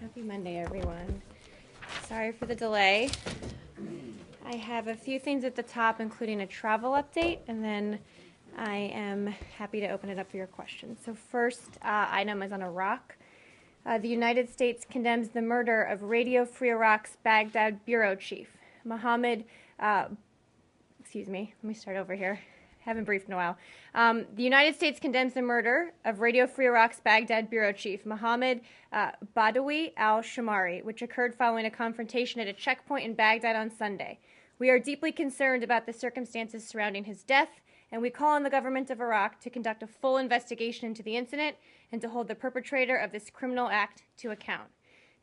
Happy Monday, everyone. Sorry for the delay. I have a few things at the top, including a travel update, and then I am happy to open it up for your questions. So first item is on Iraq. The United States condemns the murder of Radio Free Iraq's Baghdad bureau chief, Mohammed, let me start over here. Haven't briefed in a while. The United States condemns the murder of Radio Free Iraq's Baghdad bureau chief, Mohammed Badawi al-Shamari, which occurred following a confrontation at a checkpoint in Baghdad on Sunday. We are deeply concerned about the circumstances surrounding his death, and we call on the government of Iraq to conduct a full investigation into the incident and to hold the perpetrator of this criminal act to account.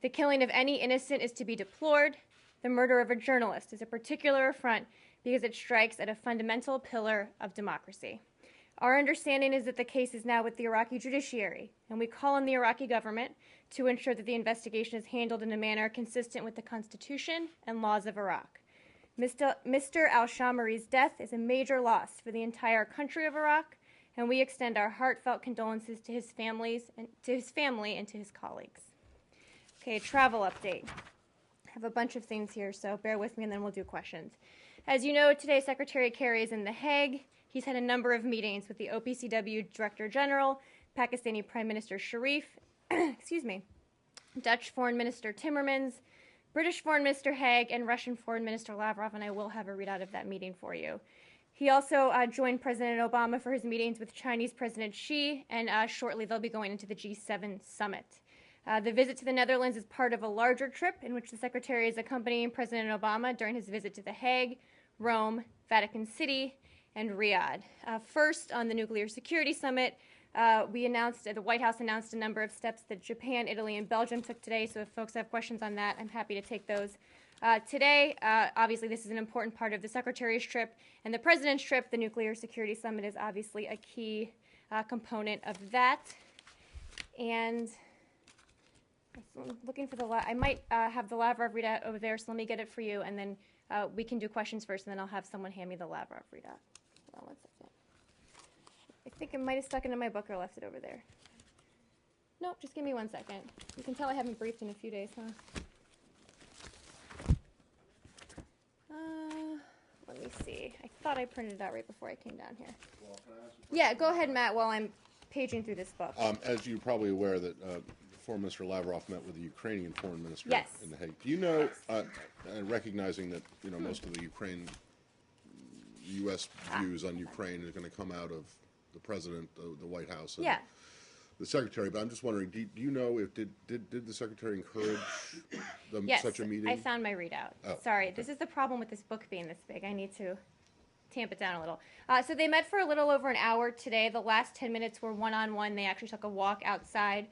The killing of any innocent is to be deplored. The murder of a journalist is a particular affront because it strikes at a fundamental pillar of democracy. Our understanding is that the case is now with the Iraqi judiciary, and we call on the Iraqi government to ensure that the investigation is handled in a manner consistent with the Constitution and laws of Iraq. Mr. al-Shamari's death is a major loss for the entire country of Iraq, and we extend our heartfelt condolences to his family and to his colleagues. Okay, travel update. I have a bunch of things here, so bear with me and then we'll do questions. As you know, today Secretary Kerry is in The Hague. He's had a number of meetings with the OPCW Director General, Pakistani Prime Minister Sharif, Dutch Foreign Minister Timmermans, British Foreign Minister Haig, and Russian Foreign Minister Lavrov, and I will have a readout of that meeting for you. He also joined President Obama for his meetings with Chinese President Xi, and shortly they'll be going into the G7 summit. The visit to the Netherlands is part of a larger trip in which the Secretary is accompanying President Obama during his visit to The Hague, Rome, Vatican City, and Riyadh. First, on the Nuclear Security Summit, the White House announced a number of steps that Japan, Italy, and Belgium took today, so if folks have questions on that, I'm happy to take those. Today, obviously, this is an important part of the Secretary's trip, and the President's trip. The Nuclear Security Summit is obviously a key component of that. And I'm looking for I might have the Lavrov readout over there, so let me get it for you, and then we can do questions first, and then I'll have someone hand me the Lavrov readout. Hold on one second. I think it might have stuck into my book or left it over there. Nope, just give me 1 second. You can tell I haven't briefed in a few days, huh? Let me see. I thought I printed it out right before I came down here. Well, can I ask you Yeah, go ahead, Matt, while I'm paging through this book. As you're probably aware that Foreign Minister Lavrov met with the Ukrainian Foreign Minister Yes. in The Hague. Do you know, recognizing that most of the U.S. views on Ukraine are going to come out of the President, the White House, and the Secretary, but I'm just wondering, do you know if did the Secretary encourage such a meeting? Yes, I found my readout. Oh, Sorry, okay. This is the problem with this book being this big. I need to tamp it down a little. So they met for a little over an hour today. The last 10 minutes were one-on-one. They actually took a walk outside.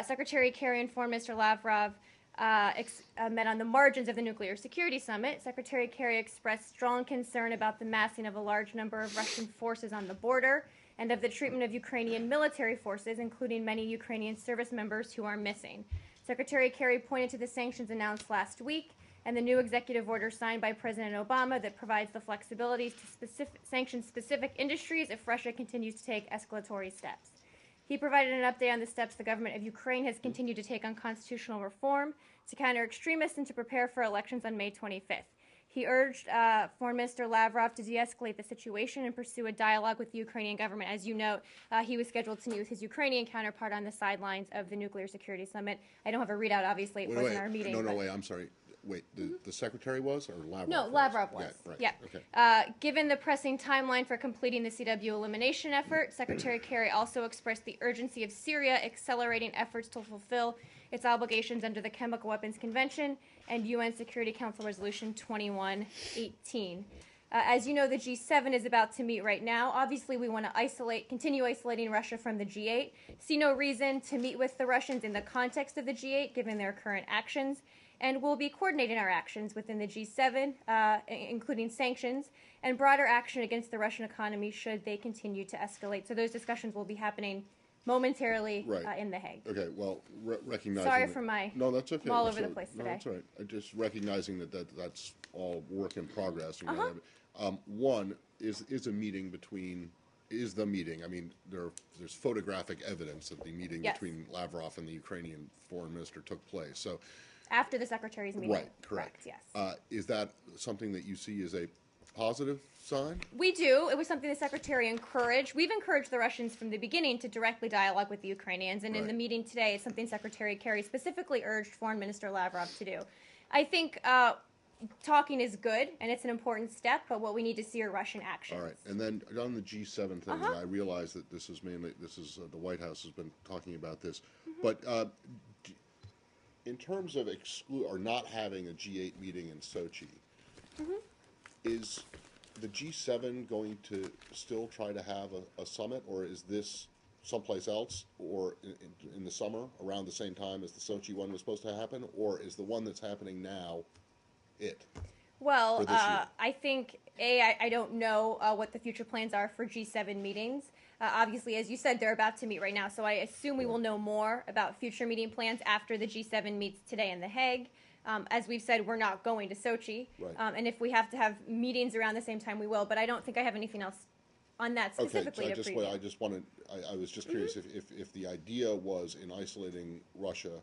Secretary Kerry and Foreign Minister Lavrov met on the margins of the Nuclear Security Summit. Secretary Kerry expressed strong concern about the massing of a large number of Russian forces on the border and of the treatment of Ukrainian military forces, including many Ukrainian service members who are missing. Secretary Kerry pointed to the sanctions announced last week and the new executive order signed by President Obama that provides the flexibility to sanction specific industries if Russia continues to take escalatory steps. He provided an update on the steps the government of Ukraine has continued to take on constitutional reform to counter extremists and to prepare for elections on May 25th. He urged Foreign Minister Lavrov to de-escalate the situation and pursue a dialogue with the Ukrainian government. As you note, he was scheduled to meet with his Ukrainian counterpart on the sidelines of the Nuclear Security Summit. I don't have a readout, obviously. It wasn't our meeting. Wait, I'm sorry. Wait, the Secretary was, or Lavrov? No, Lavrov was. Yeah, right. Yeah. Okay. Given the pressing timeline for completing the CW elimination effort, Secretary Kerry also expressed the urgency of Syria accelerating efforts to fulfill its obligations under the Chemical Weapons Convention and UN Security Council Resolution 2118. As you know, the G7 is about to meet right now. Obviously, we want to continue isolating Russia from the G8. See no reason to meet with the Russians in the context of the G8, given their current actions. And we'll be coordinating our actions within the G7, including sanctions, and broader action against the Russian economy should they continue to escalate. So those discussions will be happening momentarily in The Hague. Okay, well, recognizing Sorry that, for my no, that's okay. all over the place today. No, that's all right. Just recognizing that's all work in progress. One is a meeting between is the meeting. I mean, there's photographic evidence that the meeting Yes. between Lavrov and the Ukrainian foreign minister took place. So, After the secretary's meeting. right, correct. Yes. Is that something that you see as a positive sign? We do. It was something the secretary encouraged. We've encouraged the Russians from the beginning to directly dialogue with the Ukrainians, and in Right. the meeting today, it's something Secretary Kerry specifically urged Foreign Minister Lavrov to do. I think talking is good, and it's an important step, but what we need to see are Russian actions. All right, and then on the G7 thing, and I realize that this is the White House has been talking about this, but in terms of or not having a G8 meeting in Sochi, is the G7 going to still try to have a summit, or is this someplace else, or in the summer around the same time as the Sochi one was supposed to happen, or is the one that's happening now it? Well, for this year? I think, I don't know what the future plans are for G7 meetings. Obviously, as you said, they're about to meet right now, so I assume we will know more about future meeting plans after the G7 meets today in The Hague. As we've said, we're not going to Sochi, Right. And if we have to have meetings around the same time, we will, but I don't think I have anything else on that specifically Okay, to so preview. I was just curious if the idea was in isolating Russia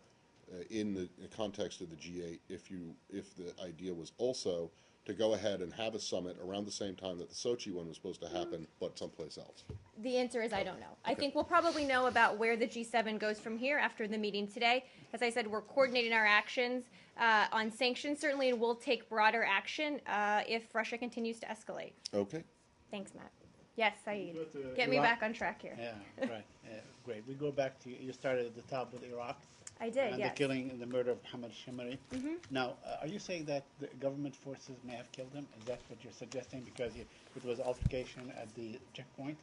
in the context of the G8, if the idea was also to go ahead and have a summit around the same time that the Sochi one was supposed to happen, but someplace else. The answer is I don't know. I think we'll probably know about where the G7 goes from here after the meeting today. As I said, we're coordinating our actions on sanctions, certainly, and we'll take broader action if Russia continues to escalate. Okay. Thanks, Matt. Yes, Saeed. Go to Get me Iraq. back on track here. Yeah, right. Great. We go back to, you started at the top with Iraq. I did, And yes. the killing and the murder of Mohammed Shimari. Now, are you saying that the government forces may have killed him? Is that what you're suggesting? Because it was altercation at the checkpoint?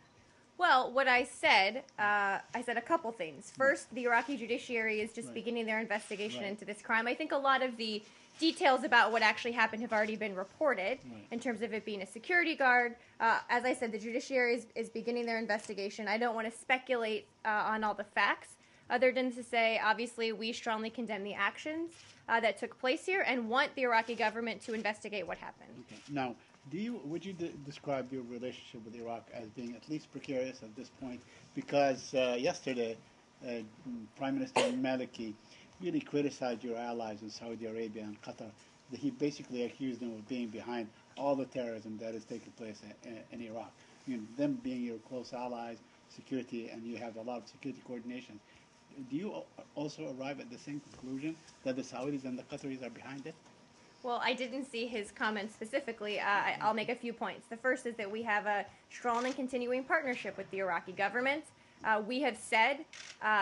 Well, what I said a couple things. First, the Iraqi judiciary is just Right. beginning their investigation Right. into this crime. I think a lot of the details about what actually happened have already been reported Right. in terms of it being a security guard. As I said, the judiciary is beginning their investigation. I don't want to speculate on all the facts, other than to say, obviously, we strongly condemn the actions that took place here and want the Iraqi government to investigate what happened. Okay. Now, would you describe your relationship with Iraq as being at least precarious at this point? Because yesterday, Prime Minister Maliki really criticized your allies in Saudi Arabia and Qatar. He basically accused them of being behind all the terrorism that is taking place in Iraq. Them being your close allies, security, and you have a lot of security coordination. Do you also arrive at the same conclusion that the Saudis and the Qataris are behind it? Well, I didn't see his comments specifically. I'll make a few points. The first is that we have a strong and continuing partnership with the Iraqi government. We have said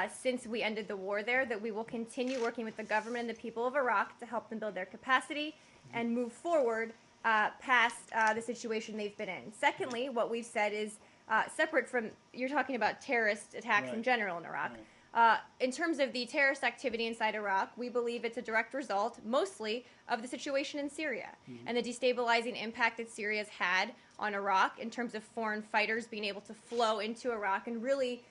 since we ended the war there that we will continue working with the government and the people of Iraq to help them build their capacity and move forward past the situation they've been in. Secondly, what we've said is separate from, you're talking about terrorist attacks in Right. general in Iraq. Right. In terms of the terrorist activity inside Iraq, we believe it's a direct result, mostly, of the situation in Syria and the destabilizing impact that Syria's had on Iraq in terms of foreign fighters being able to flow into Iraq and really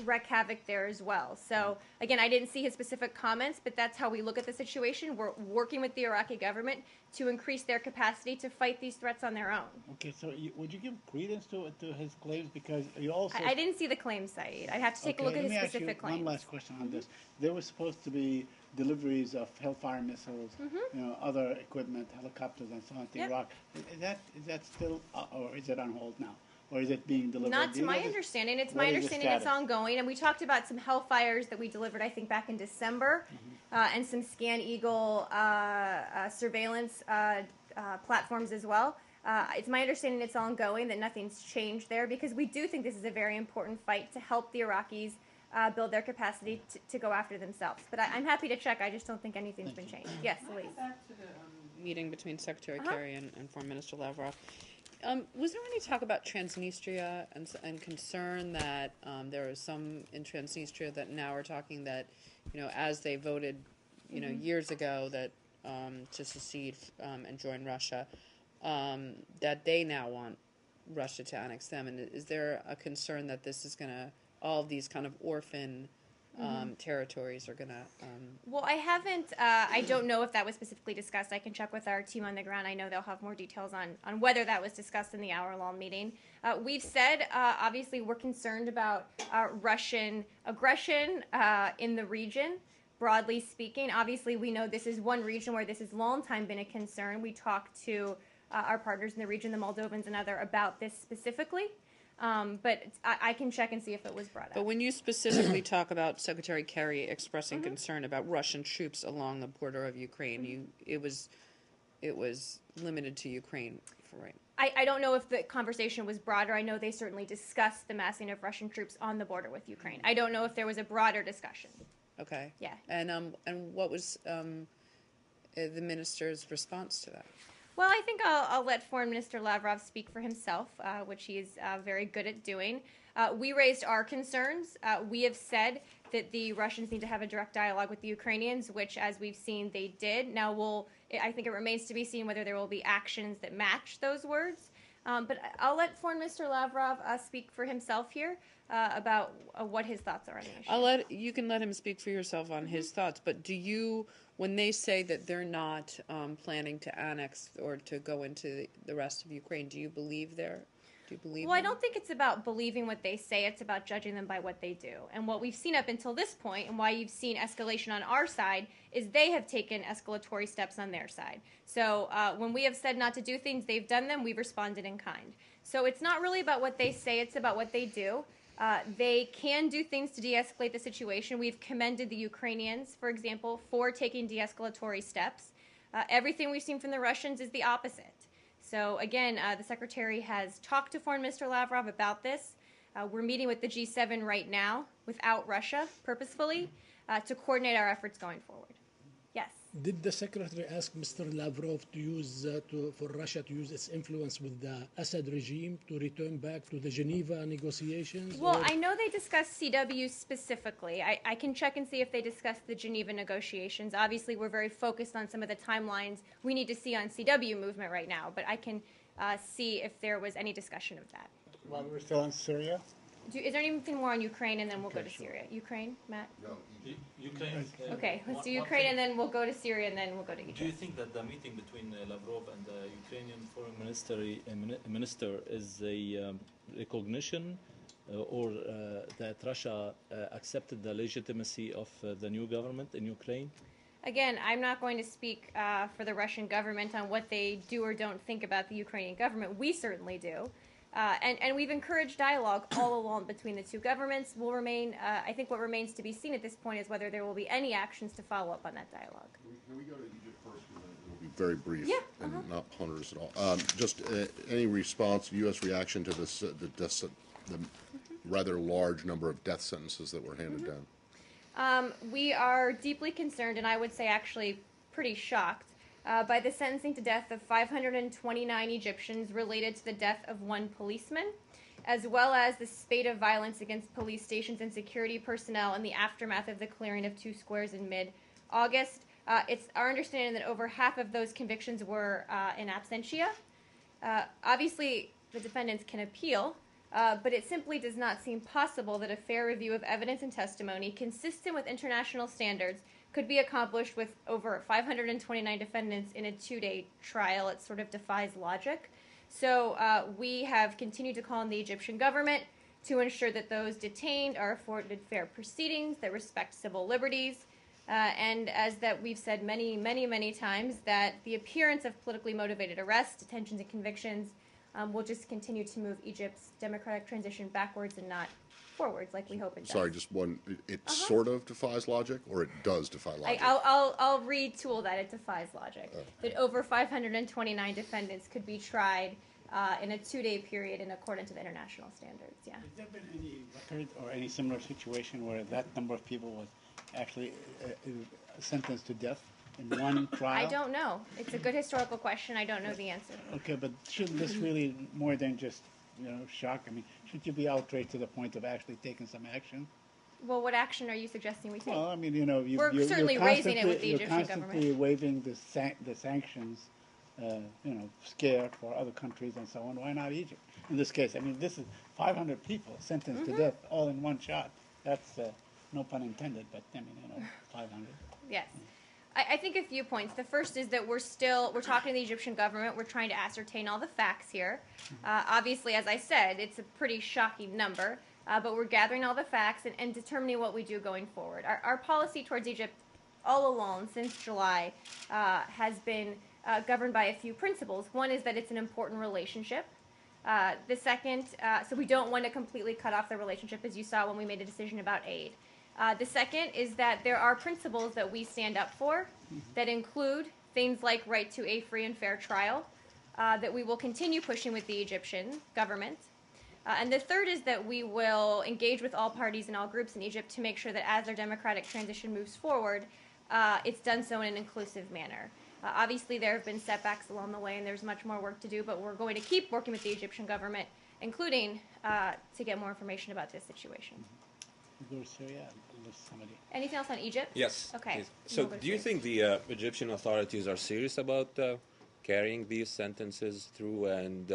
wreak havoc there as well. So, again, I didn't see his specific comments, but that's how we look at the situation. We're working with the Iraqi government to increase their capacity to fight these threats on their own. Okay, so would you give credence to his claims? Because you also... I didn't see the claims, Saeed. I'd have to take a look at his specific claims. One last question on this. There was supposed to be deliveries of Hellfire missiles, other equipment, helicopters, and so on to Yep. Iraq. Is that still, or is it on hold now, or is it being delivered? Not Do to you know my this? understanding. It's What my is the understanding it's status? ongoing. And we talked about some Hellfires that we delivered, I think, back in December, and some Scan Eagle surveillance platforms as well. It's my understanding it's ongoing, that nothing's changed there, because we do think this is a very important fight to help the Iraqis build their capacity to go after themselves. But I'm happy to check. I just don't think anything's been changed. Yes, Can I Elise. go back to the meeting between Secretary Uh-huh. Kerry and Foreign Minister Lavrov? Was there any talk about Transnistria and concern that there are some in Transnistria that now are talking that, as they voted, years ago that to secede and join Russia, that they now want Russia to annex them? And is there a concern that this is going to, all of these kind of orphan territories are gonna. Well, I haven't, I don't know if that was specifically discussed. I can check with our team on the ground. I know they'll have more details on whether that was discussed in the hour-long meeting. We've said, obviously, we're concerned about Russian aggression in the region, broadly speaking. Obviously, we know this is one region where this has long time been a concern. We talked to our partners in the region, the Moldovans and other, about this specifically. But I can check and see if it was brought up. But when you specifically talk about Secretary Kerry expressing concern about Russian troops along the border of Ukraine, it was limited to Ukraine, right? I don't know if the conversation was broader. I know they certainly discussed the massing of Russian troops on the border with Ukraine. I don't know if there was a broader discussion. Okay. Yeah. And what was the minister's response to that? Well, I think I'll let Foreign Minister Lavrov speak for himself, which he is very good at doing. We raised our concerns. We have said that the Russians need to have a direct dialogue with the Ukrainians, which, as we've seen, they did. Now, I think it remains to be seen whether there will be actions that match those words. But I'll let Foreign Minister Lavrov speak for himself here about what his thoughts are on the issue. You can let him speak for yourself on his thoughts. But do you, when they say that they're not planning to annex or to go into the rest of Ukraine, do you believe Well, I don't think it's about believing what they say. It's about judging them by what they do. And what we've seen up until this point, and why you've seen escalation on our side, is they have taken escalatory steps on their side. So when we have said not to do things, they've done them. We've responded in kind. So it's not really about what they say. It's about what they do. They can do things to de-escalate the situation. We've commended the Ukrainians, for example, for taking de-escalatory steps. Everything we've seen from the Russians is the opposite. So again, the Secretary has talked to Foreign Minister Lavrov about this. We're meeting with the G7 right now without Russia, purposefully, to coordinate our efforts going forward. Yes? Did the Secretary ask Mr. Lavrov to use for Russia to use its influence with the Assad regime to return back to the Geneva negotiations? Well, I know they discussed CW specifically. I can check and see if they discussed the Geneva negotiations. Obviously, we're very focused on some of the timelines we need to see on CW movement right now, but I can see if there was any discussion of that. While we're still in Syria? Is there anything more on Ukraine, and then we'll go to sure. Syria? Ukraine, Matt? No, Ukraine. Okay, let's do Ukraine, and then we'll go to Syria, and then we'll go to Do you Egypt. think that the meeting between Lavrov and the Ukrainian foreign minister is a recognition or that Russia accepted the legitimacy of the new government in Ukraine? Again, I'm not going to speak for the Russian government on what they do or don't think about the Ukrainian government. We certainly do. And we've encouraged dialogue all along between the two governments. Will remain. I think what remains to be seen at this point is whether there will be any actions to follow up on that dialogue. Can we go to Egypt first? It'll be very brief Yeah, and not ponderous at all. Just any response, U.S. reaction to this, the rather large number of death sentences that were handed down? We are deeply concerned, and I would say actually pretty shocked, by the sentencing to death of 529 Egyptians related to the death of one policeman, as well as the spate of violence against police stations and security personnel in the aftermath of the clearing of 2 squares in mid-August. It's our understanding that over half of those convictions were in absentia. Obviously, the defendants can appeal, but it simply does not seem possible that a fair review of evidence and testimony consistent with international standards could be accomplished with over 529 defendants in a 2-day trial. It sort of defies logic. So we have continued to call on the Egyptian government to ensure that those detained are afforded fair proceedings that respect civil liberties, and as that we've said many, many, many times, that the appearance of politically motivated arrests, detentions, and convictions will just continue to move Egypt's democratic transition backwards and not forwards, like we hope it does. Sorry, just one. It sort of defies logic, or it does defy logic? I'll retool that. It defies logic. That over 529 defendants could be tried in a 2-day period in accordance with international standards. Yeah. Has there been any record or any similar situation where that number of people was actually sentenced to death in one trial? I don't know. It's a good historical question. I don't know the answer. Okay, but shouldn't this really more than just shock? I mean, should you be outraged to the point of actually taking some action? Well, what action are you suggesting we take? Well, I mean, We're certainly raising it with the you're Egyptian constantly government. waiving the sanctions, scared for other countries and so on. Why not Egypt? In this case, I mean, this is 500 people sentenced to death all in one shot. That's No pun intended, but I mean, 500. Yes. I think a few points. The first is that we're talking to the Egyptian government. We're trying to ascertain all the facts here. Obviously, as I said, it's a pretty shocking number, but we're gathering all the facts and determining what we do going forward. Our policy towards Egypt all along since July has been governed by a few principles. One is that it's an important relationship. The second, so we don't want to completely cut off the relationship, as you saw when we made a decision about aid. The second is that there are principles that we stand up for that include things like right to a free and fair trial, that we will continue pushing with the Egyptian government. And the third is that we will engage with all parties and all groups in Egypt to make sure that as their democratic transition moves forward, it's done so in an inclusive manner. Obviously, there have been setbacks along the way, and there's much more work to do, but we're going to keep working with the Egyptian government, including to get more information about this situation. Go to Syria. There's somebody. Anything else on Egypt? Yes. Okay. Yes. So, We'll go to do you Syria. think the Egyptian authorities are serious about carrying these sentences through? And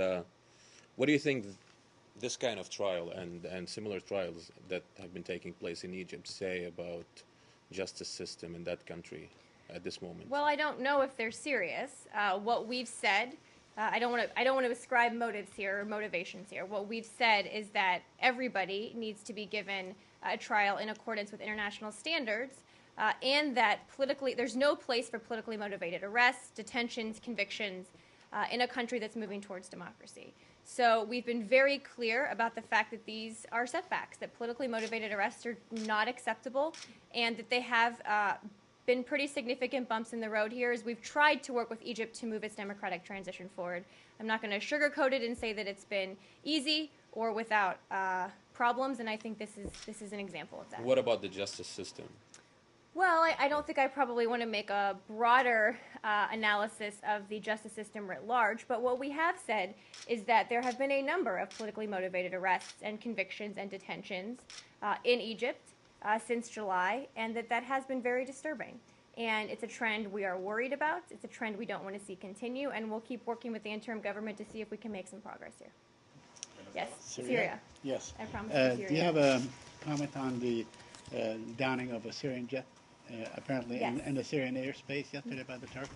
what do you think this kind of trial and similar trials that have been taking place in Egypt say about justice system in that country at this moment? Well, I don't know if they're serious. What we've said, I don't want to ascribe motives here or motivations here. What we've said is that everybody needs to be given a trial in accordance with international standards, and that there's no place for politically motivated arrests, detentions, convictions in a country that's moving towards democracy. So we've been very clear about the fact that these are setbacks, that politically motivated arrests are not acceptable, and that they have been pretty significant bumps in the road here as we've tried to work with Egypt to move its democratic transition forward. I'm not going to sugarcoat it and say that it's been easy or without problems, and I think this is an example of that. What about the justice system? Well, I don't think I probably want to make a broader analysis of the justice system writ large, but what we have said is that there have been a number of politically motivated arrests and convictions and detentions in Egypt since July, and that has been very disturbing. And it's a trend we are worried about. It's a trend we don't want to see continue, and we'll keep working with the interim government to see if we can make some progress here. Yes, Syria. Yes. I promise you Do you Syria. have a comment on the downing of a Syrian jet, apparently Yes. in the Syrian airspace yesterday by the Turks?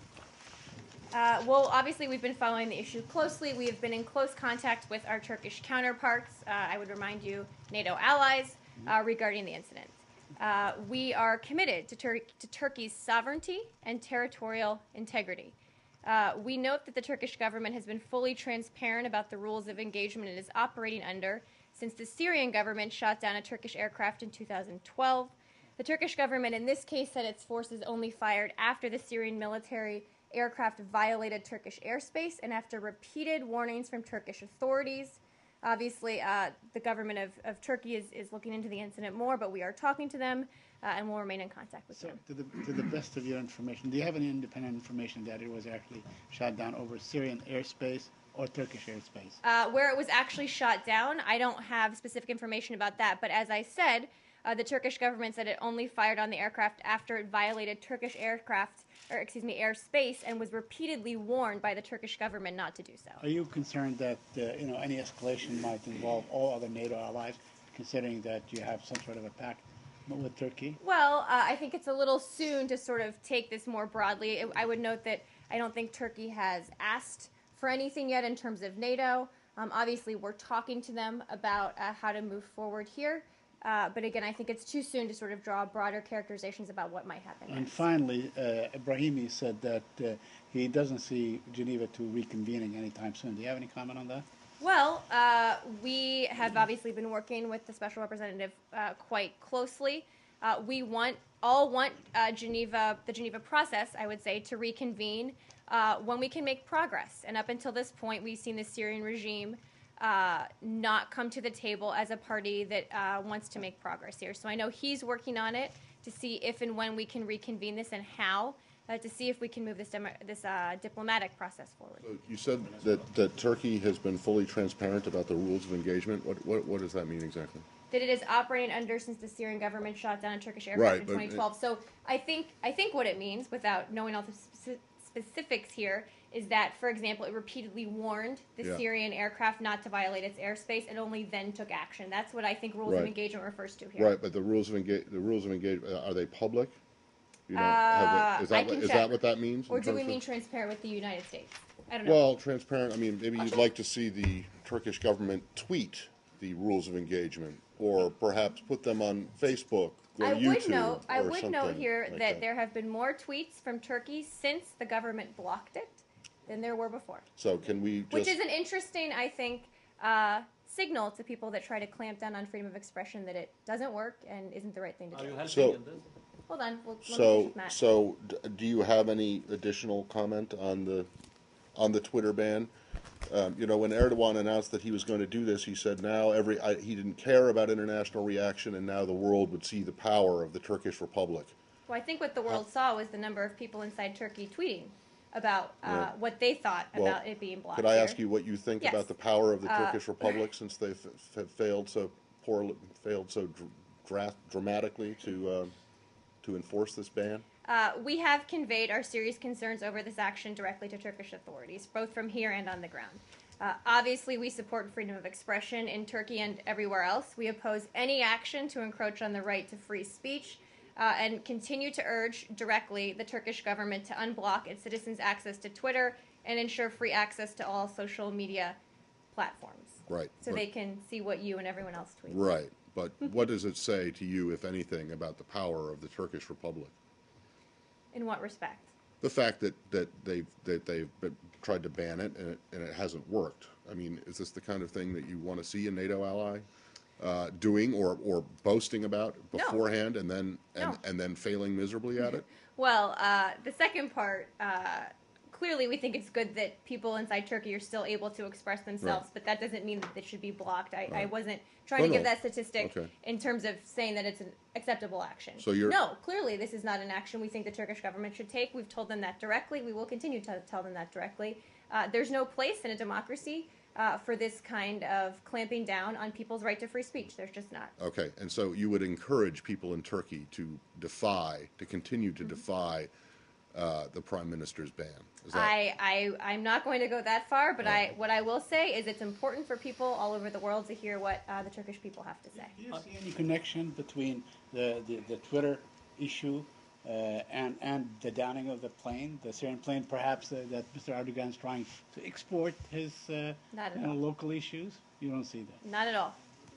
Well, obviously, we've been following the issue closely. We have been in close contact with our Turkish counterparts. I would remind you, NATO allies, regarding the incident. We are committed to Turkey's sovereignty and territorial integrity. We note that the Turkish government has been fully transparent about the rules of engagement it is operating under since the Syrian government shot down a Turkish aircraft in 2012. The Turkish government in this case said its forces only fired after the Syrian military aircraft violated Turkish airspace and after repeated warnings from Turkish authorities. Obviously, the government of Turkey is looking into the incident more, but we are talking to them and will remain in contact with So, them. to the best of your information, do you have any independent information that it was actually shot down over Syrian airspace or Turkish airspace? Where it was actually shot down, I don't have specific information about that, but as I said, the Turkish government said it only fired on the aircraft after it violated Turkish airspace and was repeatedly warned by the Turkish government not to do so. Are you concerned that any escalation might involve all other NATO allies, considering that you have some sort of a pact with Turkey? Well, I think it's a little soon to sort of take this more broadly. I would note that I don't think Turkey has asked for anything yet in terms of NATO. Obviously, we're talking to them about how to move forward here. But again, I think it's too soon to sort of draw broader characterizations about what might happen And next. finally, Ibrahimi said that he doesn't see Geneva to reconvening anytime soon. Do you have any comment on that? Well, we have obviously been working with the special representative quite closely. We all want the Geneva process, I would say, to reconvene when we can make progress. And up until this point, we've seen the Syrian regime not come to the table as a party that wants to make progress here. So I know he's working on it to see if and when we can reconvene this and how, to see if we can move this diplomatic process forward. So you said that Turkey has been fully transparent about the rules of engagement. What does that mean exactly? That it is operating under since the Syrian government shot down a Turkish aircraft Right, in but 2012. So I think what it means, without knowing all the specifics here is that, for example, it repeatedly warned the Yeah. Syrian aircraft not to violate its airspace and only then took action. That's what I think rules of Right. engagement refers to here. Right, but the rules of engagement, are they public? You know, is I that can what, is check. that what that means? Or in do we terms mean of- transparent with the United States? I don't know. Well, transparent, I mean, maybe you'd like to see the Turkish government tweet the rules of engagement, or perhaps put them on Facebook or I YouTube would note, I or would note something here like that there have been more tweets from Turkey since the government blocked it than there were before. So can we just... Which is an interesting, I think, signal to people that try to clamp down on freedom of expression that it doesn't work and isn't the right thing to Are do. you helping So- in this? Hold on, let me finish So, with Matt. do you have any additional comment on the Twitter ban? You know, when Erdogan announced that he was going to do this, he said now he didn't care about international reaction, and now the world would see the power of the Turkish Republic. Well, I think what the world saw was the number of people inside Turkey tweeting about Right. what they thought Well, about it being blocked. Could I here. ask you what you think Yes. about the power of the Turkish Republic since they've failed so dramatically to enforce this ban? We have conveyed our serious concerns over this action directly to Turkish authorities, both from here and on the ground. Obviously, we support freedom of expression in Turkey and everywhere else. We oppose any action to encroach on the right to free speech and continue to urge directly the Turkish government to unblock its citizens' access to Twitter and ensure free access to all social media platforms. Right. So but- they can see what you and everyone else tweets. Right. But what does it say to you, if anything, about the power of the Turkish Republic? In what respect? The fact that they've tried to ban it and it hasn't worked. I mean, is this the kind of thing that you want to see a NATO ally doing or boasting about No. beforehand and then No. and then failing miserably at it? Well, the second part, clearly we think it's good that people inside Turkey are still able to express themselves, Right. but that doesn't mean that it should be blocked. I Right. wasn't trying Oh, to give no. that statistic Okay. in terms of saying that it's an acceptable action. So you're- No, clearly this is not an action we think the Turkish government should take. We've told them that directly. We will continue to tell them that directly. There's no place in a democracy for this kind of clamping down on people's right to free speech. There's just not. Okay, and so you would encourage people in Turkey to continue to defy the Prime Minister's ban. Is that, I'm not going to go that far, but what I will say is it's important for people all over the world to hear what the Turkish people have to say. Do you see any connection between the Twitter issue and the downing of the plane, the Syrian plane, perhaps that Mr. Erdogan is trying to export his Not at all. local issues? You don't see that. Not at all.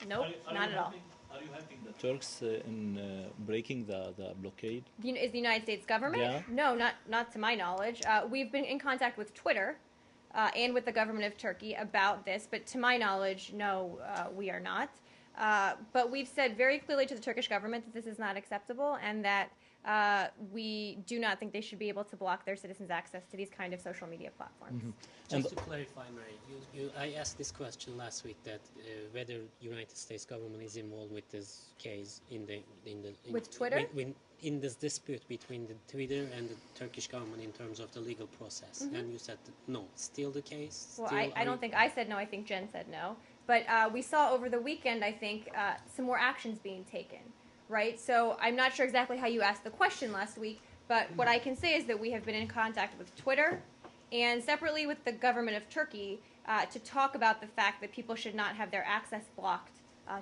Nope, not at all. Are you helping the Turks in breaking the blockade? Is the United States government? Yeah. No, not to my knowledge. We've been in contact with Twitter and with the government of Turkey about this, but to my knowledge, no, we are not. But we've said very clearly to the Turkish government that this is not acceptable and that we do not think they should be able to block their citizens' access to these kind of social media platforms. Just to clarify, Mary, I asked this question last week that whether United States government is involved with this case With Twitter? In this dispute between the Twitter and the Turkish government in terms of the legal process, and you said that no, still the case. Well, still I don't think I said no. I think Jen said no. But we saw over the weekend, I think, some more actions being taken, right? So I'm not sure exactly how you asked the question last week, but what I can say is that we have been in contact with Twitter and separately with the government of Turkey to talk about the fact that people should not have their access blocked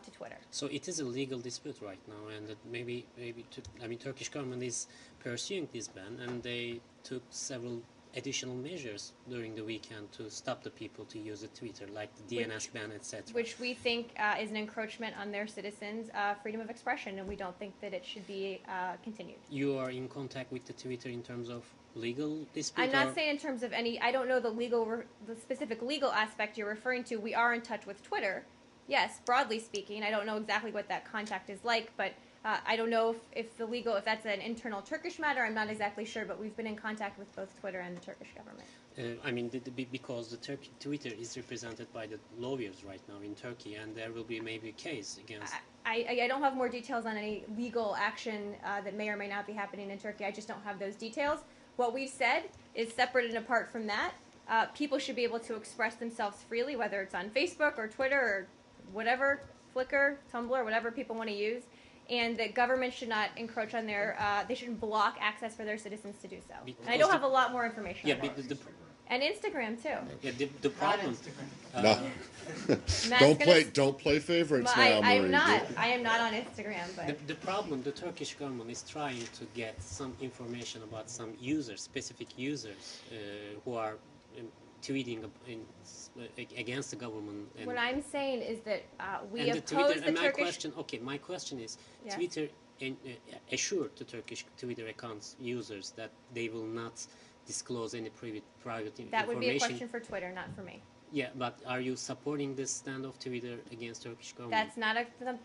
to Twitter. So it is a legal dispute right now, and that Turkish government is pursuing this ban, and they took several additional measures during the weekend to stop the people to use the Twitter, like the DNS ban, etc. Which we think is an encroachment on their citizens' freedom of expression, and we don't think that it should be continued. You are in contact with the Twitter in terms of legal dispute? I'm not saying in terms of any. I don't know the specific legal aspect you're referring to. We are in touch with Twitter, yes, broadly speaking. I don't know exactly what that contact is like, but I don't know if that's an internal Turkish matter. I'm not exactly sure, but we've been in contact with both Twitter and the Turkish government. Because the Twitter is represented by the lawyers right now in Turkey, and there will be maybe a case against. I don't have more details on any legal action that may or may not be happening in Turkey. I just don't have those details. What we've said is separate and apart from that. People should be able to express themselves freely, whether it's on Facebook or Twitter or whatever, Flickr, Tumblr, whatever people want to use. and that governments should not encroach on their, they shouldn't block access for their citizens to do so. And I Because don't the- have a lot more information Yeah, on that. but And Instagram too. the problem. No, Matt's don't gonna don't play favorites I, now, I'm Marie. not. I am not on Instagram, but The problem, the Turkish government is trying to get some information about some users, specific users, who are tweeting against the government. And, what I'm saying is that we and the oppose Twitter, the and Turkish. my question is, Yeah. Twitter assured the Turkish Twitter accounts users that they will not disclose any private information. That would be a question for Twitter, not for me. Yeah, but are you supporting this stand of Twitter against Turkish government? That's not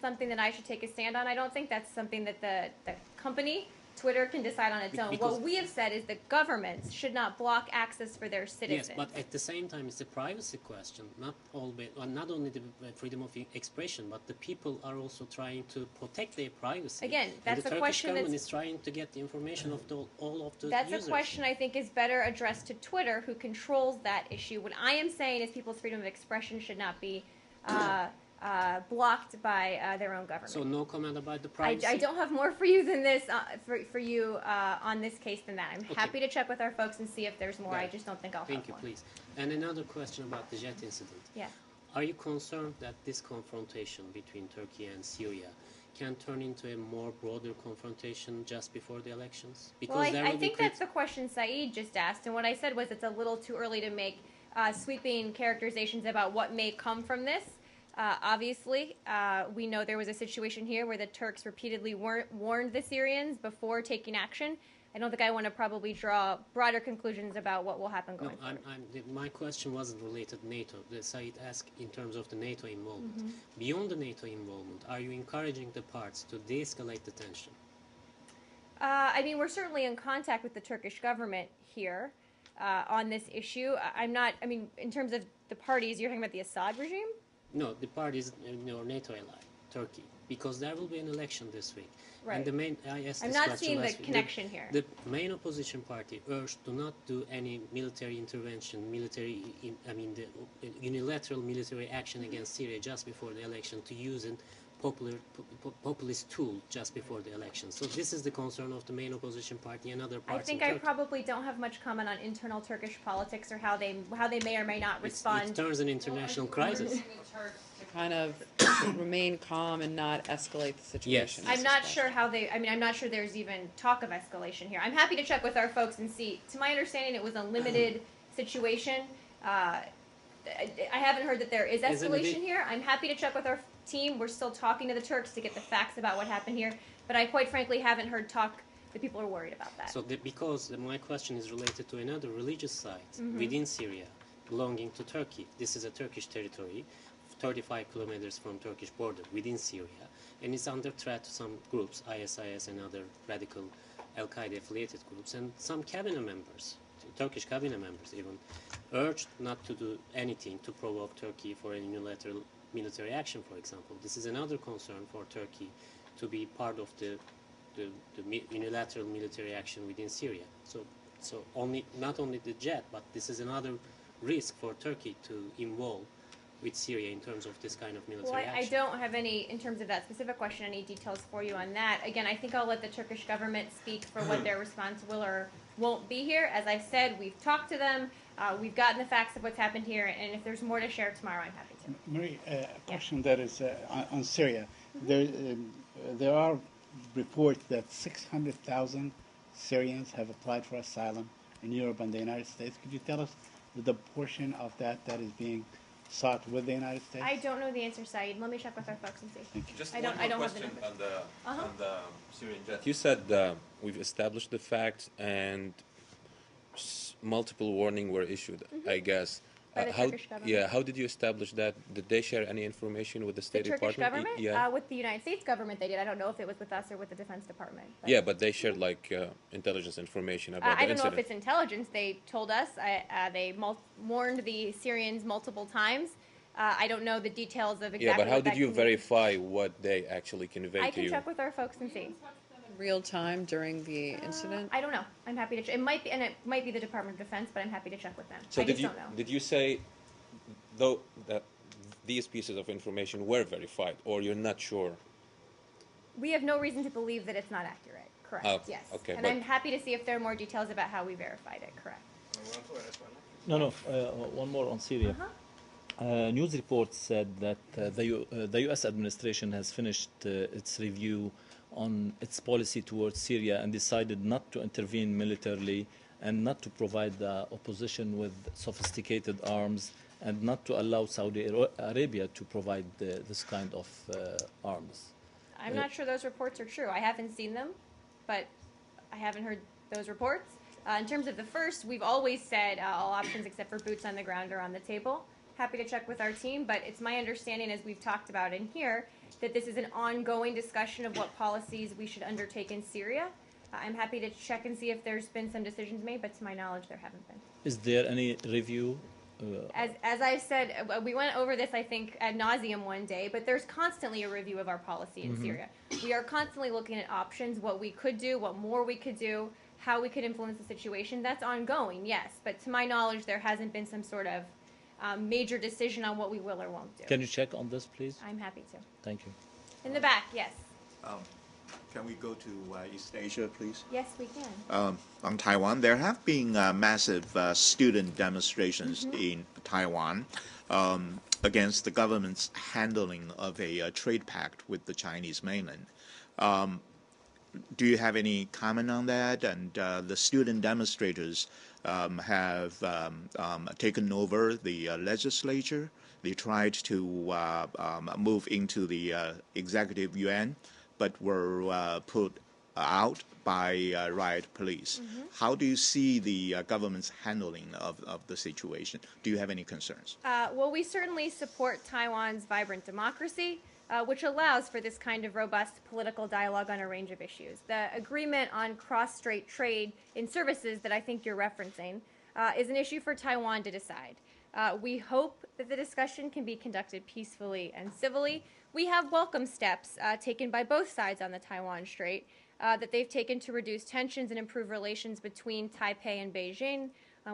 something that I should take a stand on. I don't think that's something that the company, Twitter, can decide on its own. Because- What we have said is that governments should not block access for their citizens. Yes, but at the same time, it's a privacy question. Not only the freedom of expression, but the people are also trying to protect their privacy. Again, And that's the a Turkish question government that's- is trying to get the information of all of the That's users. a question I think is better addressed to Twitter, who controls that issue. What I am saying is people's freedom of expression should not be blocked by their own government. So no comment about the privacy. I don't have more for you than this for you on this case than that. I'm Okay. happy to check with our folks and see if there's more. I Right. just don't think I'll Thank have you, more. please. And another question about the jet incident. Yeah. Are you concerned that this confrontation between Turkey and Syria can turn into a more broader confrontation just before the elections? Because Well, there I will be think that's the question Saeed just asked, and what I said was it's a little too early to make sweeping characterizations about what may come from this. Obviously, we know there was a situation here where the Turks repeatedly warned the Syrians before taking action. I don't think I want to probably draw broader conclusions about what will happen No, going forward. my question wasn't related to NATO. The Said asked in terms of the NATO involvement. Mm-hmm. Beyond the NATO involvement, are you encouraging the parts to de-escalate the tension? I mean, we're certainly in contact with the Turkish government here on this issue. I'm not, I mean, in terms of the parties, you're talking about the Assad regime? No, the parties in your NATO ally, Turkey, because there will be an election this week. Right. And the main, I asked I'm this not question seeing the last week. connection here. The main opposition party urged to not do any military intervention, the unilateral military action against Syria just before the election, to use a populist tool just before the election. So this is the concern of the main opposition party and other I parts think in I Turkey. probably don't have much comment on internal Turkish politics or how they may or may not It respond. turns an international crisis. To kind of remain calm and not escalate the situation. I'm not sure how they. I mean, I'm not sure there's even talk of escalation here. I'm happy to check with our folks and see. To my understanding, it was a limited situation. I haven't heard that there is Isn't it escalation big- here. I'm happy to check with our team. We're still talking to the Turks to get the facts about what happened here. But I quite frankly haven't heard talk that people are worried about that. So because my question is related to another religious site Mm-hmm. within Syria belonging to Turkey. This is a Turkish territory, 35 kilometers from Turkish border within Syria, and it's under threat to some groups, ISIS and other radical Al-Qaeda affiliated groups, and some cabinet members, Turkish cabinet members even, urged not to do anything to provoke Turkey for any unilateral military action, for example. This is another concern for Turkey to be part of the unilateral military action within Syria. So not only the jet, but this is another risk for Turkey to involve with Syria in terms of this kind of military Well, I action. don't have any, in terms of that specific question, any details for you on that. Again, I think I'll let the Turkish government speak for what their response will or won't be here. As I said, we've talked to them, we've gotten the facts of what's happened here, and if there's more to share tomorrow, I'm happy to. Marie, a question that is on Syria. There are reports that 600,000 Syrians have applied for asylum in Europe and the United States. Could you tell us the portion of that is being sought with the United States? I don't know the answer, Saeed. Let me check with our folks and see. Thank you. Just I don't- one I more don't have the question numbers. on the Syrian jet. You said we've established the facts and multiple warning were issued, I guess. By the how, Turkish government. yeah, how did you establish that? Did they share any information with the The State Turkish Department? government? Yeah. With the United States government, they did. I don't know if it was with us or with the Defense Department. Yeah, but they shared like intelligence information about the I don't know incident. if it's intelligence. They told us. They warned the Syrians multiple times. I don't know the details of exactly Yeah, but how what did that you communication- verify what they actually conveyed I to can you? check with our folks and see. Real time during the incident. I don't know. I'm happy to check. It might be, and it might be the Department of Defense, but I'm happy to check with them. So I did just you don't know. did you say though that these pieces of information were verified, or you're not sure? We have no reason to believe that it's not accurate. Correct. Oh, yes. okay, And but- I'm happy to see if there are more details about how we verified it. Correct. No, one more on Syria. News reports said that the U.S. administration has finished its review on its policy towards Syria and decided not to intervene militarily and not to provide the opposition with sophisticated arms and not to allow Saudi Arabia to provide this kind of arms. I'm not sure those reports are true. I haven't seen them, but I haven't heard those reports. In terms of the first, we've always said all options except for boots on the ground are on the table. Happy to check with our team, but it's my understanding, as we've talked about in here, that this is an ongoing discussion of what policies we should undertake in Syria. I'm happy to check and see if there's been some decisions made, but to my knowledge, there haven't been. Is there any review? As I've said, we went over this, I think, ad nauseum one day, but there's constantly a review of our policy in Syria. We are constantly looking at options, what we could do, what more we could do, how we could influence the situation. That's ongoing, yes, but to my knowledge, there hasn't been some sort of major decision on what we will or won't do. Can you check on this, please? I'm happy to. Thank you. In the back, yes. Can we go to East Asia, please? Yes, we can. On Taiwan, there have been massive student demonstrations in Taiwan against the government's handling of a trade pact with the Chinese mainland. Do you have any comment on that? And the student demonstrators have taken over the legislature. They tried to move into the executive yuan, but were put out by riot police. How do you see the government's handling of the situation? Do you have any concerns? Well, we certainly support Taiwan's vibrant democracy, which allows for this kind of robust political dialogue on a range of issues. The agreement on cross-strait trade in services that I think you're referencing is an issue for Taiwan to decide. We hope that the discussion can be conducted peacefully and civilly. We have welcome steps taken by both sides on the Taiwan Strait that they've taken to reduce tensions and improve relations between Taipei and Beijing.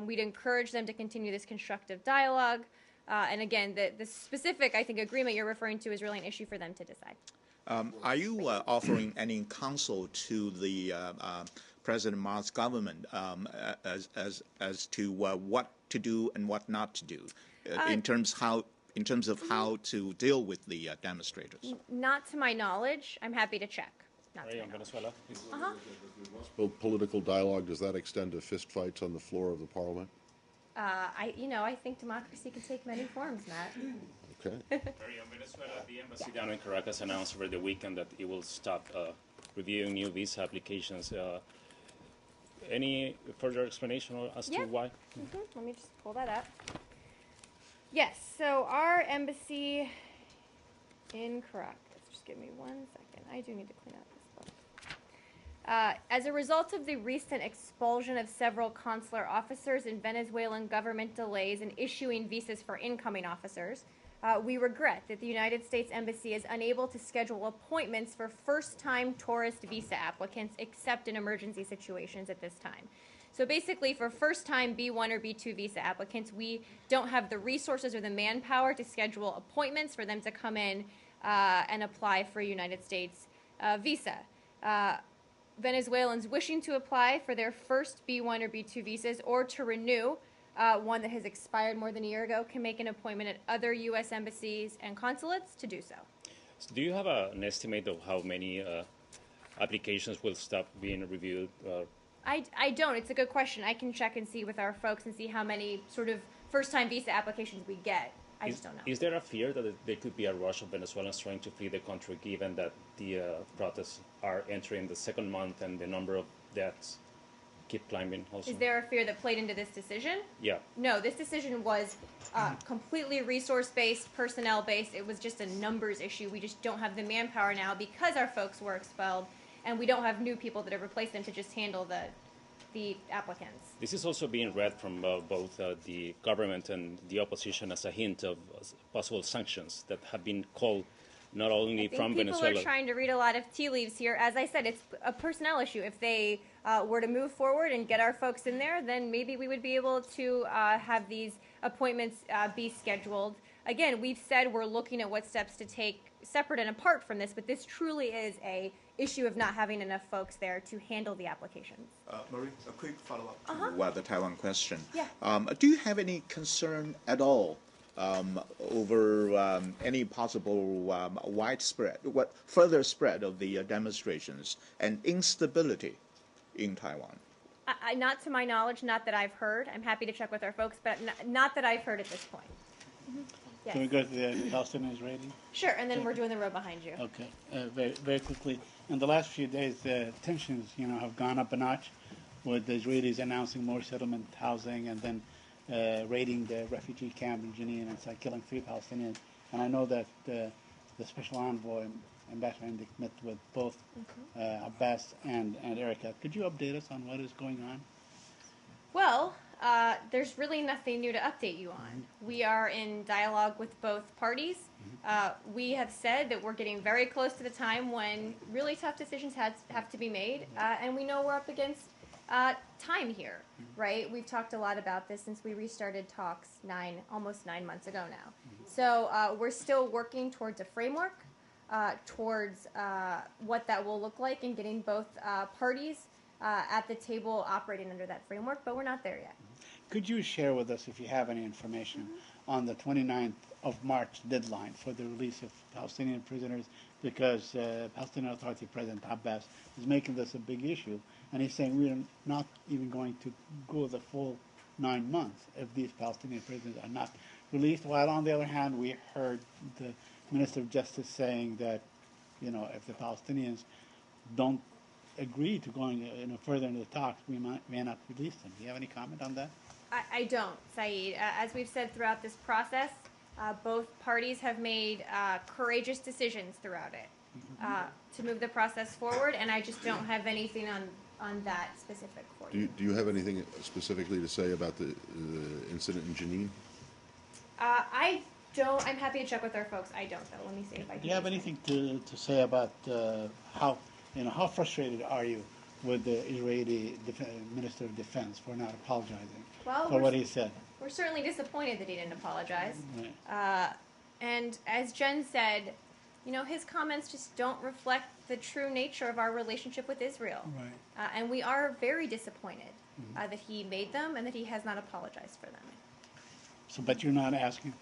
We'd encourage them to continue this constructive dialogue. And again, the specific, I think, agreement you're referring to is really an issue for them to decide. Are you offering any counsel to the President Ma's government as to what to do and what not to do in terms of how to deal with the demonstrators? Not to my knowledge. I'm happy to check. Not to my knowledge. Venezuela, please. Political dialogue, does that extend to fistfights on the floor of the parliament? I think democracy can take many forms, Matt. Okay. On Venezuela, the embassy down in Caracas announced over the weekend that it will stop reviewing new visa applications. Any further explanation as to why? Let me just pull that up. Yes, so our embassy in Caracas, just give me 1 second. I do need to clean out this book. As a result of the recent expulsion of several consular officers and Venezuelan government delays in issuing visas for incoming officers, we regret that the United States Embassy is unable to schedule appointments for first-time tourist visa applicants except in emergency situations at this time. So basically, for first-time B1 or B2 visa applicants, we don't have the resources or the manpower to schedule appointments for them to come in and apply for a United States visa. Venezuelans wishing to apply for their first B1 or B2 visas or to renew one that has expired more than a year ago can make an appointment at other U.S. embassies and consulates to do so. So do you have an estimate of how many applications will stop being reviewed? I don't. It's a good question. I can check and see with our folks and see how many sort of first-time visa applications we get. I just don't know. Is there a fear that there could be a rush of Venezuelans trying to flee the country given that the protests are entering the second month and the number of deaths keep climbing also? Is there a fear that played into this decision? Yeah. No, this decision was completely resource-based, personnel-based. It was just a numbers issue. We just don't have the manpower now because our folks were expelled, and we don't have new people that have replaced them to just handle the applicants. This is also being read from both the government and the opposition as a hint of possible sanctions that have been called not only from Venezuela. People are trying to read a lot of tea leaves here. As I said, it's a personnel issue. If they were to move forward and get our folks in there, then maybe we would be able to have these appointments be scheduled. Again, we've said we're looking at what steps to take separate and apart from this, but this truly is a issue of not having enough folks there to handle the applications. Marie, a quick follow-up to the Taiwan question. Yeah. Do you have any concern at all over any possible widespread, further spread of the demonstrations and instability in Taiwan? Not to my knowledge, not that I've heard. I'm happy to check with our folks, but not that I've heard at this point. Yes. Can we go to the Palestinian-Israeli? Sure, and then we're doing the row behind you. Okay, very, very quickly. In the last few days, tensions, have gone up a notch, with the Israelis announcing more settlement housing and then raiding the refugee camp in Jenin and killing 3 Palestinians. And I know that the special envoy, Ambassador Indik, met with both Abbas and Erica. Could you update us on what is going on? Well, there's really nothing new to update you on. We are in dialogue with both parties. We have said that we're getting very close to the time when really tough decisions have to be made, and we know we're up against time here, right? We've talked a lot about this since we restarted talks almost 9 months ago now. So we're still working towards a framework, towards what that will look like, and getting both parties at the table operating under that framework, but we're not there yet. Could you share with us, if you have any information, on the 29th of March deadline for the release of Palestinian prisoners? Because Palestinian Authority President Abbas is making this a big issue, and he's saying we're not even going to go the full 9 months if these Palestinian prisoners are not released. While on the other hand, we heard the Minister of Justice saying that, if the Palestinians don't agree to going further into the talks, we may not release them. Do you have any comment on that? I don't, Saeed. As we've said throughout this process, both parties have made courageous decisions throughout it to move the process forward, and I just don't have anything on that specific for you. Do you have anything specifically to say about the incident in Jenin? I don't. I'm happy to check with our folks. I don't, though. Let me see if I can. Do you have anything to say about how frustrated are you with the Israeli Minister of Defense for not apologizing for what he said? We're certainly disappointed that he didn't apologize. Right. And as Jen said, his comments just don't reflect the true nature of our relationship with Israel. Right. And we are very disappointed that he made them and that he has not apologized for them. So, but you're not asking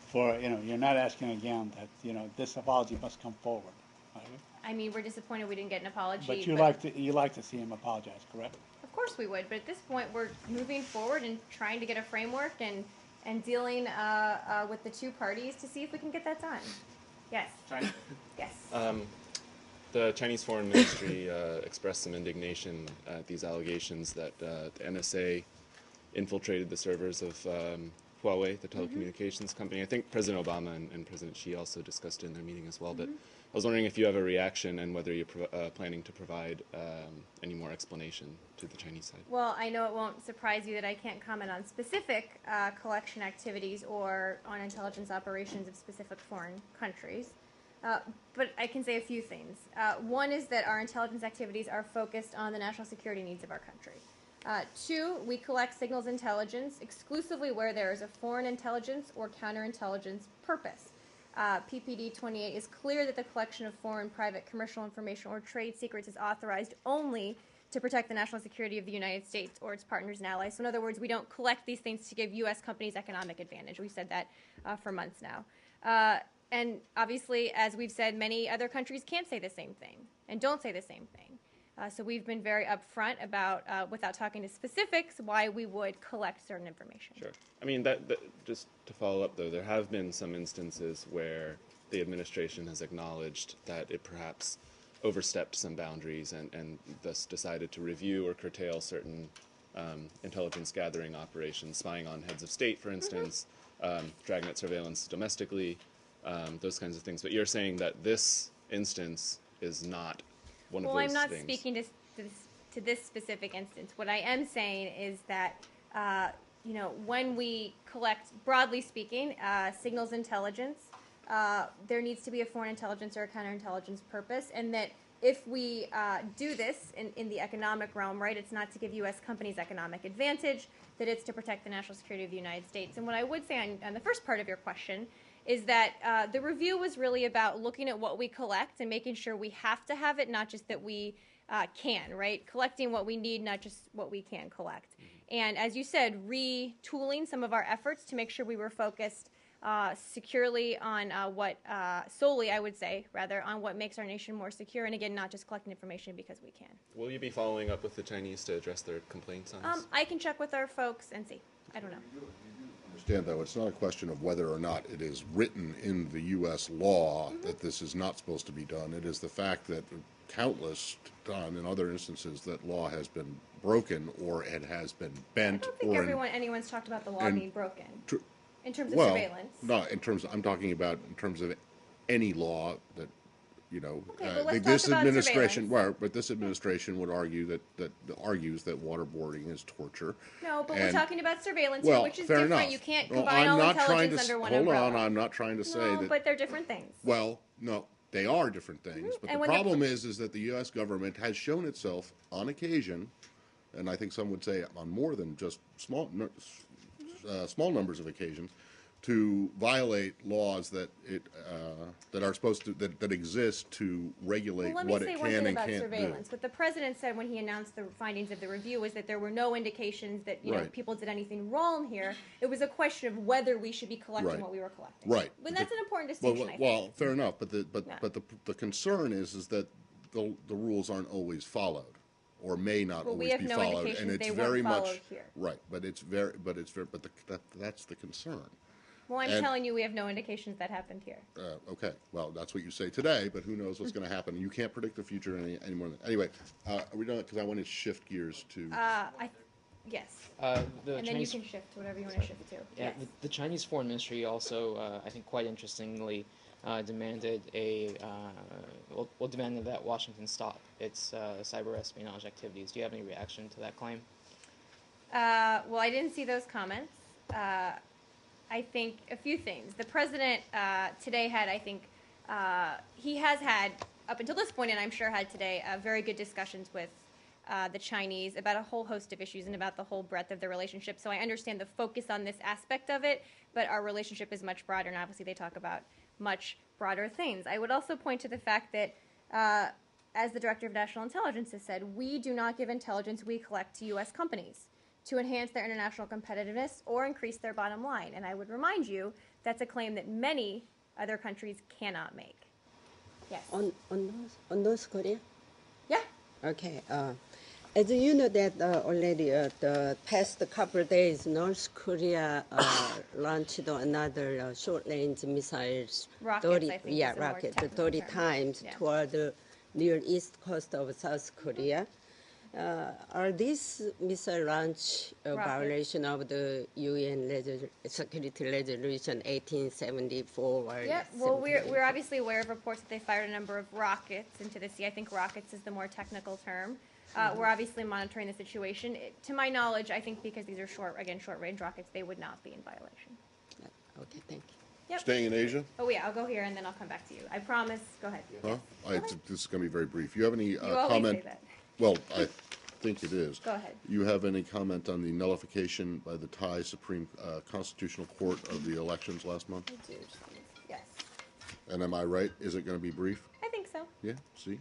for, you're not asking again that, this apology must come forward. Right? I mean, we're disappointed we didn't get an apology. But you like to see him apologize, correct? Of course we would, but at this point we're moving forward and trying to get a framework and dealing with the two parties to see if we can get that done. Yes. China? Yes. The Chinese Foreign Ministry expressed some indignation at these allegations that the NSA infiltrated the servers of Huawei, the telecommunications company. I think President Obama and President Xi also discussed it in their meeting as well. But I was wondering if you have a reaction and whether you're planning to provide any more explanation to the Chinese side. Well, I know it won't surprise you that I can't comment on specific collection activities or on intelligence operations of specific foreign countries. But I can say a few things. One is that our intelligence activities are focused on the national security needs of our country. 2, we collect signals intelligence exclusively where there is a foreign intelligence or counterintelligence purpose. PPD 28 is clear that the collection of foreign, private, commercial information or trade secrets is authorized only to protect the national security of the United States or its partners and allies. So in other words, we don't collect these things to give U.S. companies economic advantage. We've said that for months now. And obviously, as we've said, many other countries can't say the same thing and don't say the same thing. So we've been very upfront about, without talking to specifics, why we would collect certain information. Sure. I mean, that just to follow up, though, there have been some instances where the administration has acknowledged that it perhaps overstepped some boundaries and thus decided to review or curtail certain intelligence gathering operations, spying on heads of state, for instance, dragnet surveillance domestically, those kinds of things. But you're saying that this instance is not one of those things. Well, I'm not speaking to this specific instance. What I am saying is that, when we collect, broadly speaking, signals intelligence, there needs to be a foreign intelligence or a counterintelligence purpose, and that if we do this in the economic realm, right, it's not to give U.S. companies economic advantage, that it's to protect the national security of the United States. And what I would say on the first part of your question is that the review was really about looking at what we collect and making sure we have to have it, not just that we can, right? Collecting what we need, not just what we can collect. And as you said, retooling some of our efforts to make sure we were focused securely on solely, I would say, rather, on what makes our nation more secure. And again, not just collecting information because we can. Will you be following up with the Chinese to address their complaints on this? I can check with our folks and see. I don't know. Understand, though, it's not a question of whether or not it is written in the U.S. law that this is not supposed to be done. It is the fact that countless time in other instances that law has been broken or it has been bent. I don't think anyone's talked about the law being broken. In terms of Well, surveillance. no, I'm talking about in terms of any law that, Okay, well, let's this talk about administration, surveillance. but this administration would argue that argues that waterboarding is torture. No, but we're And- talking about surveillance Well, here, which is fair different. enough. You can't No, combine I'm all not trying intelligence to under one hold umbrella. on. I'm not trying to say No, that. but they're different things. Well, no, they are different things. But And the when the- problem is that the U.S. government has shown itself on occasion, and I think some would say on more than just small numbers of occasions, to violate laws that are supposed to that exist to regulate Well, let what me say it one can thing and about can't surveillance. do. What the president said when he announced the findings of the review was that there were no indications that Right. people did anything wrong here. It was a question of whether we should be collecting Right. what we were collecting. Right. But that's an important Well, distinction. I think. well, fair enough. But Yeah. the concern is that the rules aren't always followed, or may not Well, we always have be no followed, indications and it's they weren't very followed much here. right. But that's the concern. Well, I'm and- telling you, we have no indications that happened here. Okay, well, that's what you say today, but who knows what's going to happen? You can't predict the future anymore. Anyway, are we done? Because I want to shift gears to. Yes. The And then you Chinese, can shift to whatever you want to shift to. yeah, Yes. the Chinese Foreign Ministry also, I think, quite interestingly, demanded demanded that Washington stop its cyber espionage activities. Do you have any reaction to that claim? Well, I didn't see those comments. I think a few things. The president today had, I think, he has had, up until this point, and I'm sure had today, very good discussions with the Chinese about a whole host of issues and about the whole breadth of the relationship. So I understand the focus on this aspect of it, but our relationship is much broader, and obviously they talk about much broader things. I would also point to the fact that, as the Director of National Intelligence has said, we do not give intelligence we collect to U.S. companies to enhance their international competitiveness or increase their bottom line. And I would remind you, that's a claim that many other countries cannot make. Yes. On North Korea? Yeah. Okay. As you know that already, the past couple of days, North Korea launched another short-range missiles. Rockets, I think, is the more rocket, technical 30 term. times Yeah. toward the near east coast of South Korea. Are these missile launch a Rockets. violation of the UN Security Resolution 1874? Or Yeah, well, 78? we're obviously aware of reports that they fired a number of rockets into the sea. I think rockets is the more technical term. We're obviously monitoring the situation. To my knowledge, I think because these are short-range rockets, they would not be in violation. Okay, thank you. Yep. Staying in Asia? Oh, yeah, I'll go here and then I'll come back to you. I promise. Go ahead. Huh? This is going to be very brief. You have any You always comment? say that. Well, I think it is. Go ahead. You have any comment on the nullification by the Thai Supreme Constitutional Court of the elections last month? I do. Yes. And am I right? Is it going to be brief? I think so. Yeah, see?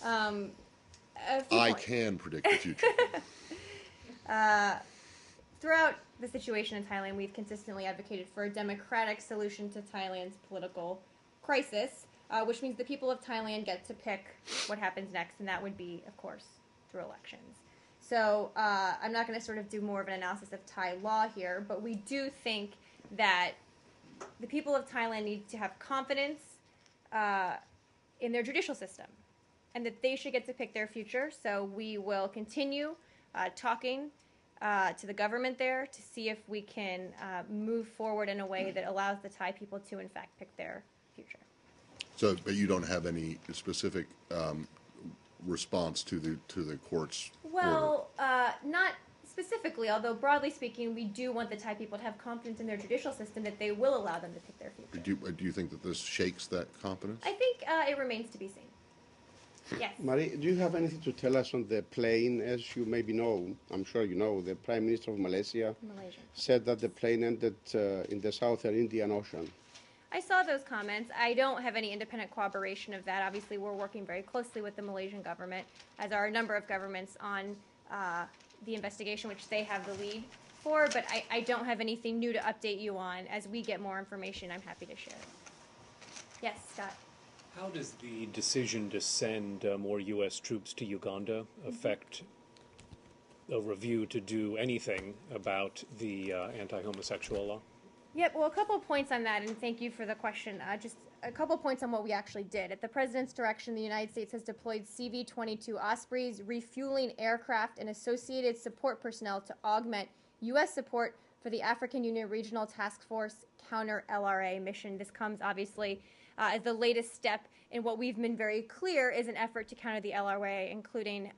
A few I points. can predict the future. Throughout the situation in Thailand, we've consistently advocated for a democratic solution to Thailand's political crisis, which means the people of Thailand get to pick what happens next, and that would be, of course, through elections. So I'm not going to sort of do more of an analysis of Thai law here, but we do think that the people of Thailand need to have confidence in their judicial system, and that they should get to pick their future. So we will continue talking to the government there to see if we can move forward in a way that allows the Thai people to, in fact, pick their future. So, but you don't have any specific response to the court's order? Well, not specifically, although broadly speaking, we do want the Thai people to have confidence in their judicial system that they will allow them to pick their future. Do you think that this shakes that confidence? I think it remains to be seen. Yes. Marie, do you have anything to tell us on the plane? As you maybe know, I'm sure you know, the Prime Minister of Malaysia said that the plane ended in the Southern Indian Ocean. I saw those comments. I don't have any independent corroboration of that. Obviously, we're working very closely with the Malaysian government, as are a number of governments, on the investigation, which they have the lead for. But I don't have anything new to update you on. As we get more information, I'm happy to share. Yes, Scott. How does the decision to send more U.S. troops to Uganda affect a review to do anything about the anti-homosexual law? Yep, well, a couple points on that, and thank you for the question. Just a couple points on what we actually did. At the President's direction, the United States has deployed CV-22 Ospreys, refueling aircraft, and associated support personnel to augment U.S. support for the African Union Regional Task Force counter-LRA mission. This comes, obviously, as the latest step in what we've been very clear is an effort to counter the LRA, including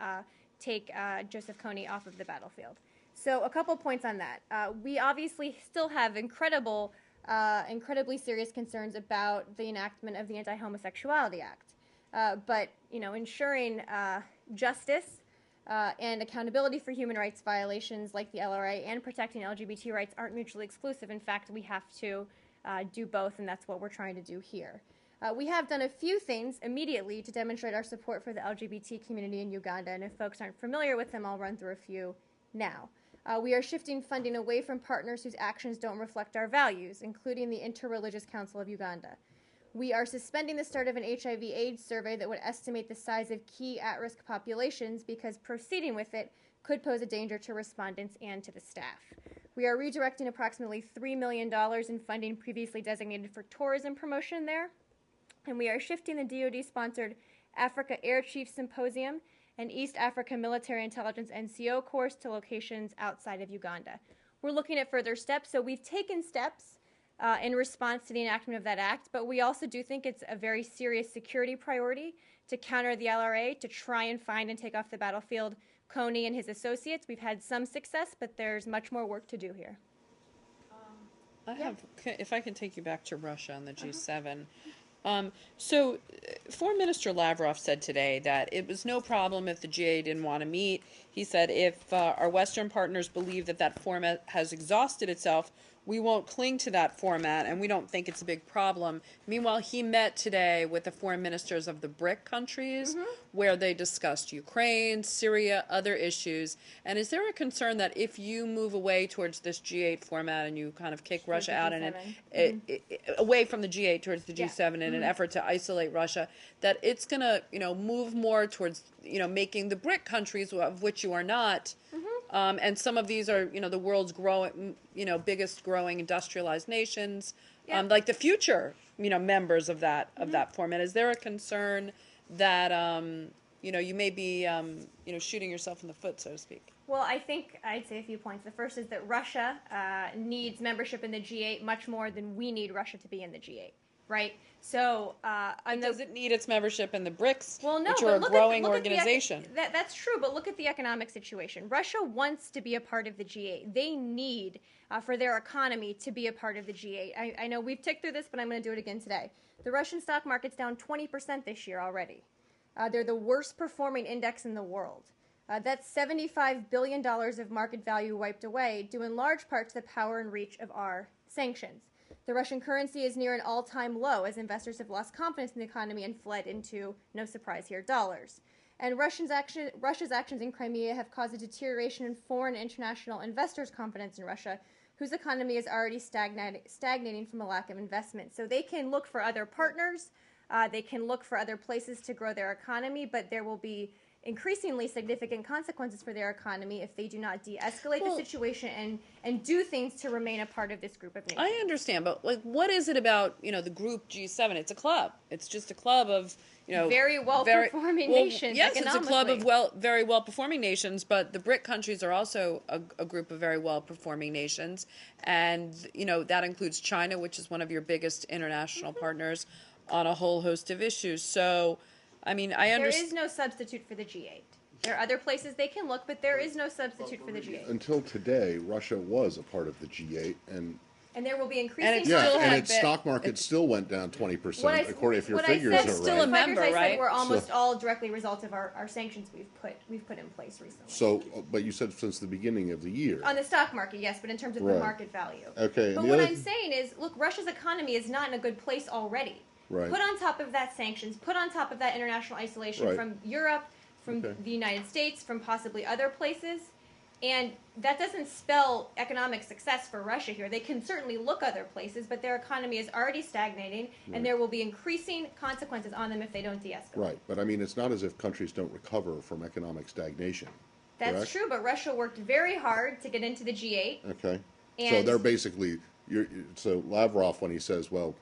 take Joseph Kony off of the battlefield. So a couple points on that. We obviously still have incredibly serious concerns about the enactment of the Anti-Homosexuality Act. But, ensuring justice and accountability for human rights violations like the LRA and protecting LGBT rights aren't mutually exclusive. In fact, we have to do both, and that's what we're trying to do here. We have done a few things immediately to demonstrate our support for the LGBT community in Uganda, and if folks aren't familiar with them, I'll run through a few now. We are shifting funding away from partners whose actions don't reflect our values, including the Interreligious Council of Uganda. We are suspending the start of an HIV/AIDS survey that would estimate the size of key at-risk populations because proceeding with it could pose a danger to respondents and to the staff. We are redirecting approximately $3 million in funding previously designated for tourism promotion there. And we are shifting the DoD-sponsored Africa Air Chief Symposium and East Africa Military Intelligence NCO course to locations outside of Uganda. We're looking at further steps, so we've taken steps in response to the enactment of that act, but we also do think it's a very serious security priority to counter the LRA, to try and find and take off the battlefield Kony and his associates. We've had some success, but there's much more work to do here. If I can take you back to Russia and the G7. So Foreign Minister Lavrov said today that it was no problem if the G8 didn't want to meet. He said if our Western partners believe that that format has exhausted itself, we won't cling to that format, and we don't think it's a big problem. Meanwhile, he met today with the foreign ministers of the BRIC countries, where they discussed Ukraine, Syria, other issues. And is there a concern that if you move away towards this G8 format and you kind of kick Russia out and away from the G8 towards the G7 in an effort to isolate Russia, that it's going to, move more towards, making the BRIC countries, of which you are not, and some of these are, the world's biggest growing industrialized nations, like the future, members of that format. Is there a concern that you may be shooting yourself in the foot, so to speak? Well, I think I'd say a few points. The first is that Russia needs membership in the G8 much more than we need Russia to be in the G8. Right, so does it need its membership in the BRICS, well, no, which are a growing organization? That's true, but look at the economic situation. Russia wants to be a part of the G8. They need for their economy to be a part of the G8. I know we've ticked through this, but I'm going to do it again today. The Russian stock market's down 20% this year already. They're the worst performing index in the world. That's $75 billion of market value wiped away, due in large part to the power and reach of our sanctions. The Russian currency is near an all-time low as investors have lost confidence in the economy and fled into, no surprise here, dollars. And Russia's actions in Crimea have caused a deterioration in foreign and international investors' confidence in Russia, whose economy is already stagnating from a lack of investment. So they can look for other partners, they can look for other places to grow their economy, but there will be increasingly significant consequences for their economy if they do not de-escalate the situation and do things to remain a part of this group of nations. I understand, but what is it about the group G7? It's a club. It's just a club of very well-performing nations. Yes, it's a club of very well-performing nations, but the BRIC countries are also a group of very well-performing nations, and that includes China, which is one of your biggest international partners on a whole host of issues. So. I mean, I understand. There is no substitute for the G8. There are other places they can look, but there is no substitute for the G8. Until today, Russia was a part of the G8, and and there will be increasing. And it Yeah, still and had its been- stock market still went down 20%, according if your what I figures said, are still right. a member, I said right? were almost So- all directly results of our sanctions we've put in place recently. So, but you said since the beginning of the year. On the stock market, yes, but in terms of the Right. market value. Okay, and But the what other I'm th- saying is, look, Russia's economy is not in a good place already. Right. Put on top of that sanctions, put on top of that international isolation Right. from Europe, from Okay. the United States, from possibly other places. And that doesn't spell economic success for Russia here. They can certainly look other places, but their economy is already stagnating, Right. and there will be increasing consequences on them if they don't de-escalate. Right, but I mean, it's not as if countries don't recover from economic stagnation. That's correct? true, but Russia worked very hard to get into the G8. Okay. So And- they're basically, so Lavrov, when he says, well,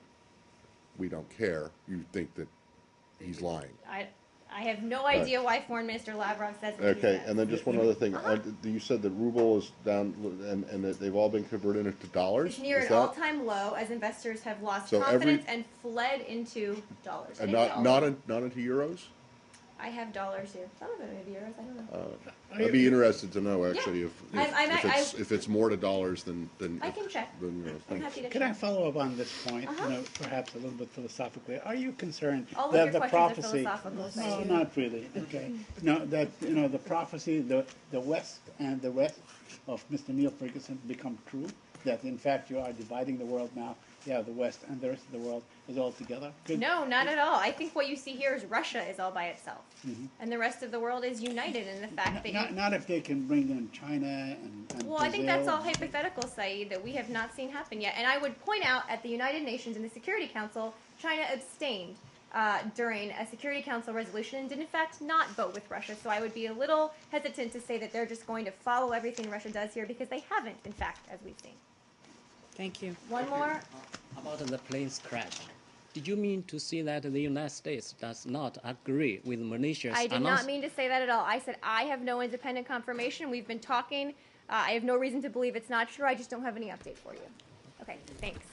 we don't care, you think that he's lying. I have no idea why Foreign Minister Lavrov says it. Okay, and then just one other thing. You said the ruble is down and that they've all been converted into dollars? It's near Is an that- all-time low as investors have lost So confidence and fled into dollars. And It is dollars. not into euros? I have dollars here. Some of it may be euros. I don't know. I'd be interested to know actually Yeah. if it's more to dollars than I can check. Than euros. I'm Thanks. happy to Can I check. follow up on this point, Uh-huh. perhaps a little bit philosophically? Are you concerned All of that your the questions are prophecy? philosophical, so No, you- not really. Okay, no, that the prophecy, the West and the rest of Mr. Neil Ferguson become true. That in fact you are dividing the world now. You have the West and the rest of the world is all together. No, not at all. I think what you see here is Russia is all by itself, Mhm. and the rest of the world is united in the fact that. Not if they can bring in China and Well, I think that's Brazil. all hypothetical, Saeed, that we have not seen happen yet. And I would point out at the United Nations and the Security Council, China abstained during a Security Council resolution and did in fact not vote with Russia. So I would be a little hesitant to say that they're just going to follow everything Russia does here because they haven't, in fact, as we've seen. Thank you. One more. About the plane's crash. Did you mean to say that the United States does not agree with Malaysia's I did not announcement? mean to say that at all. I said I have no independent confirmation. We've been talking. I have no reason to believe it's not true. I just don't have any update for you. Okay, thanks.